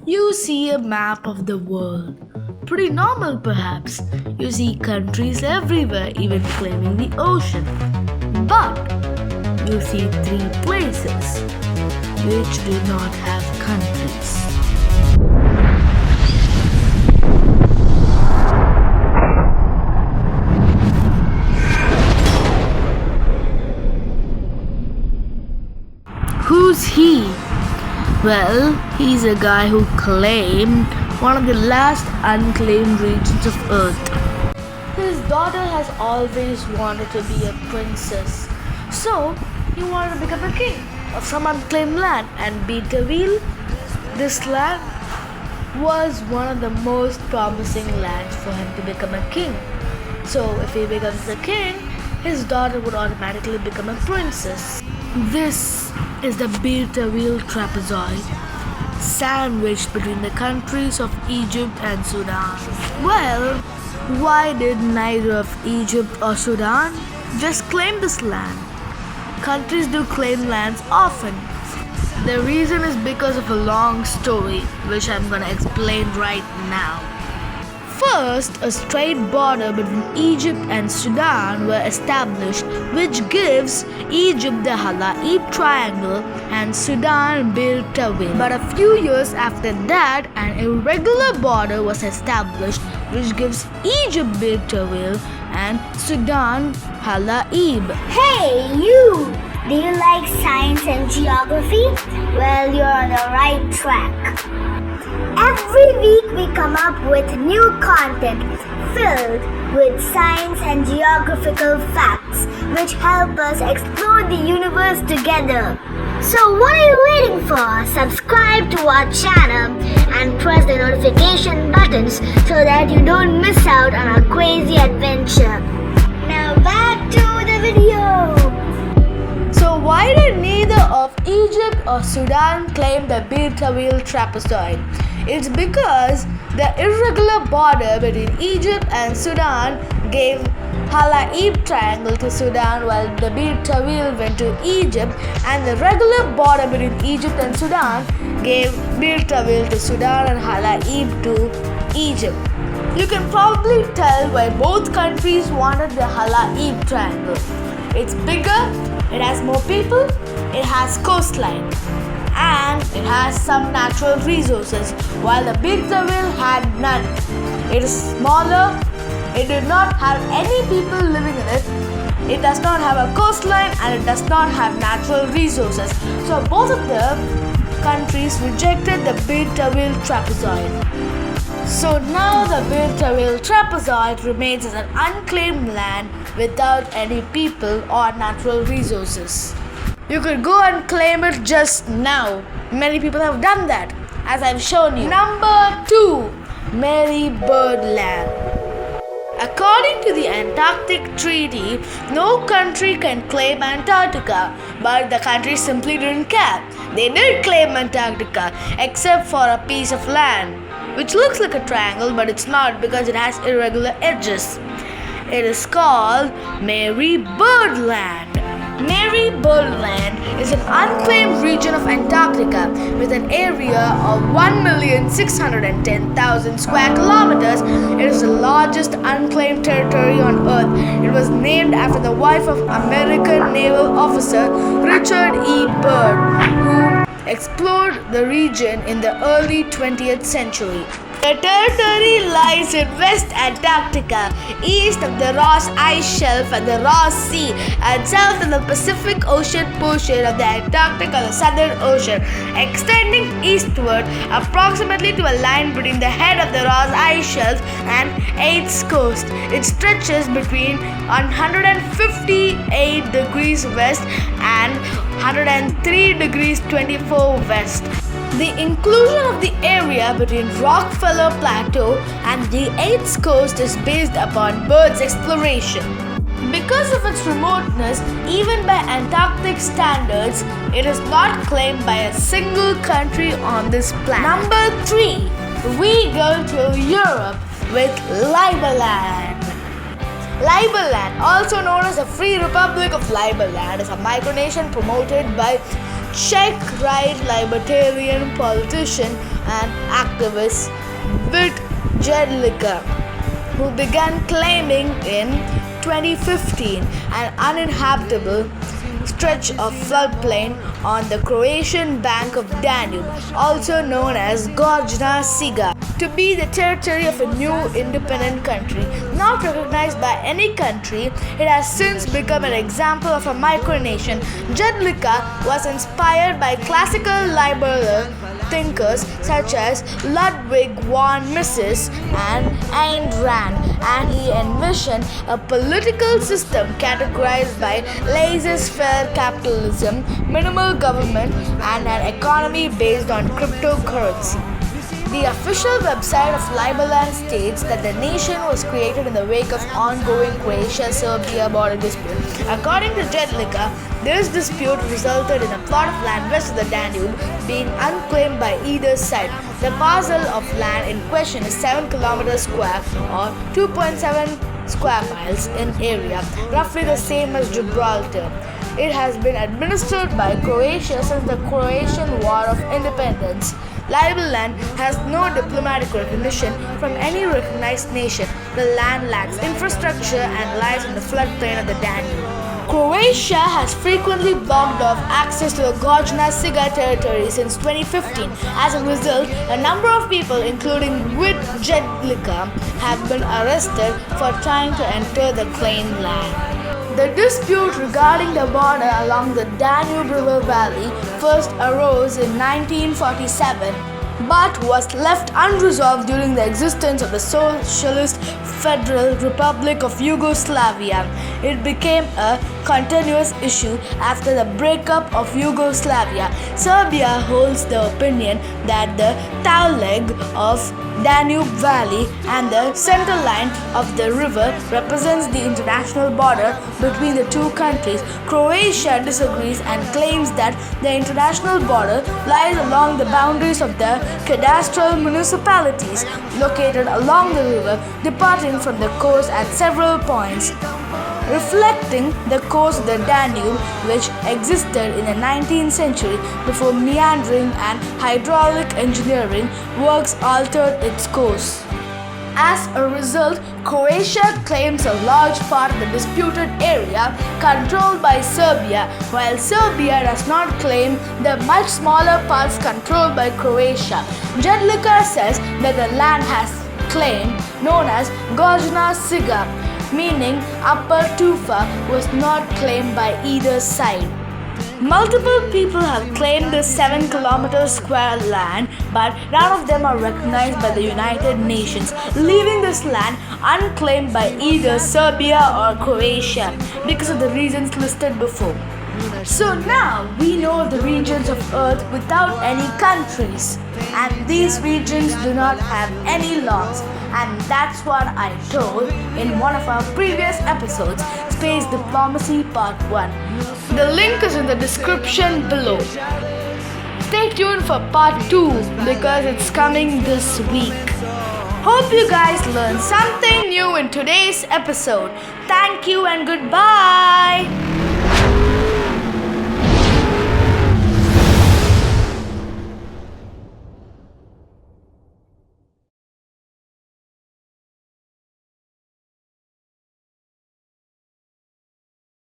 You see a map of the world. Pretty normal, perhaps. You see countries everywhere, even claiming the ocean. But you see three places which do not have countries. Who's he? Well, he's a guy who claimed one of the last unclaimed regions of Earth. His daughter has always wanted to be a princess, so he wanted to become a king of some unclaimed land and beat the wheel. This land was one of the most promising lands for him to become a king. So if he becomes a king, his daughter would automatically become a princess. This is the Birta wheel trapezoid, sandwiched between the countries of Egypt and Sudan. Well, why did neither of Egypt or Sudan just claim this land? Countries do claim lands often. The reason is because of a long story, which I'm gonna explain right now. First, a straight border between Egypt and Sudan were established, which gives Egypt the Halaib Triangle and Sudan Birta Wheel. But a few years after that, an irregular border was established, which gives Egypt Birta Wheel and Sudan Halaib. Hey, you! Do you like science and geography? Well, you're on the right track. Every week we come up with new content filled with science and geographical facts which help us explore the universe together. So what are you waiting for? Subscribe to our channel and press the notification buttons so that you don't miss out on our crazy adventure. Now back to the video. So why did neither of Egypt or Sudan claim the Birta wheel trapezoid? It's because the irregular border between Egypt and Sudan gave Halaib Triangle to Sudan, while the Birta wheel went to Egypt, and the regular border between Egypt and Sudan gave Birta wheel to Sudan and Halaib to Egypt. You can probably tell why both countries wanted the Halaib Triangle. It's bigger, it has more people, it has coastline, and it has some natural resources, while the Birta wheel had none. It is smaller, it did not have any people living in it, it does not have a coastline, and it does not have natural resources. So both of the countries rejected the Birta wheel trapezoid. So now the Birta wheel trapezoid remains as an unclaimed land without any people or natural resources. You could go and claim it just now. Many people have done that, as I've shown you. Number 2. Mary Bird Land. According to the Antarctic Treaty, no country can claim Antarctica, but the countries simply didn't care. They did claim Antarctica, except for a piece of land, which looks like a triangle, but it's not because it has irregular edges. It is called Mary Bird Land. Mary Bird Land is an unclaimed region of Antarctica with an area of 1,610,000 square kilometers. It is the largest unclaimed territory on Earth. It was named after the wife of American naval officer Richard E. Byrd, who explored the region in the early 20th century. The territory lies in West Antarctica, east of the Ross Ice Shelf and the Ross Sea, and south of the Pacific Ocean portion of the Antarctic and the Southern Ocean, extending eastward approximately to a line between the head of the Ross Ice Shelf and 8th coast. It stretches between 158 degrees west and 103 degrees 24 west. The inclusion of the area between Rockefeller Plateau and the 8th coast is based upon Byrd's exploration. Because of its remoteness, even by Antarctic standards, it is not claimed by a single country on this planet. Number 3. We go to Europe with Liberland. Liberland, also known as the Free Republic of Liberland, is a micronation promoted by Czech right libertarian politician and activist Jedlicka, who began claiming in 2015 an uninhabitable stretch of floodplain on the Croatian bank of Danube, also known as Gorjna Siga, to be the territory of a new independent country. Not recognized by any country, it has since become an example of a micronation. Jedlicka was inspired by classical liberal thinkers such as Ludwig von Mises and Ayn Rand, and he envisioned a political system categorized by laissez-faire capitalism, minimal government, and an economy based on cryptocurrency. The official website of Liberland states that the nation was created in the wake of ongoing Croatia-Serbia border dispute. According to Jedlicka, this dispute resulted in a plot of land west of the Danube being unclaimed by either side. The parcel of land in question is 7 kilometers square or 2.7 square miles in area, roughly the same as Gibraltar. It has been administered by Croatia since the Croatian War of Independence. Liberland has no diplomatic recognition from any recognized nation. The land lacks infrastructure and lies in the floodplain of the Danube. Croatia has frequently blocked off access to the Gorjna Siga territory since 2015. As a result, a number of people, including Jedlicka, have been arrested for trying to enter the claimed land. The dispute regarding the border along the Danube River Valley first arose in 1947, but was left unresolved during the existence of the Socialist Federal Republic of Yugoslavia. It became a continuous issue after the breakup of Yugoslavia. Serbia holds the opinion that the tail leg of Danube Valley and the center line of the river represents the international border between the two countries. Croatia disagrees and claims that the international border lies along the boundaries of the cadastral municipalities located along the river, departing from the coast at several points, reflecting the course of the Danube, which existed in the 19th century before meandering and hydraulic engineering works altered its course. As a result, Croatia claims a large part of the disputed area controlled by Serbia, while Serbia does not claim the much smaller parts controlled by Croatia. Jedlicka says that the land has claim known as Gorjna Siga, meaning Upper Tufa, was not claimed by either side. Multiple people have claimed the 7 kilometer square land, but none of them are recognized by the United Nations, leaving this land unclaimed by either Serbia or Croatia because of the reasons listed before. So now we know the regions of Earth without any countries, and these regions do not have any laws, and that's what I told in one of our previous episodes, Space Diplomacy Part 1. The link is in the description below. Stay tuned for Part 2 because it's coming this week. Hope you guys learned something new in today's episode. Thank you and goodbye.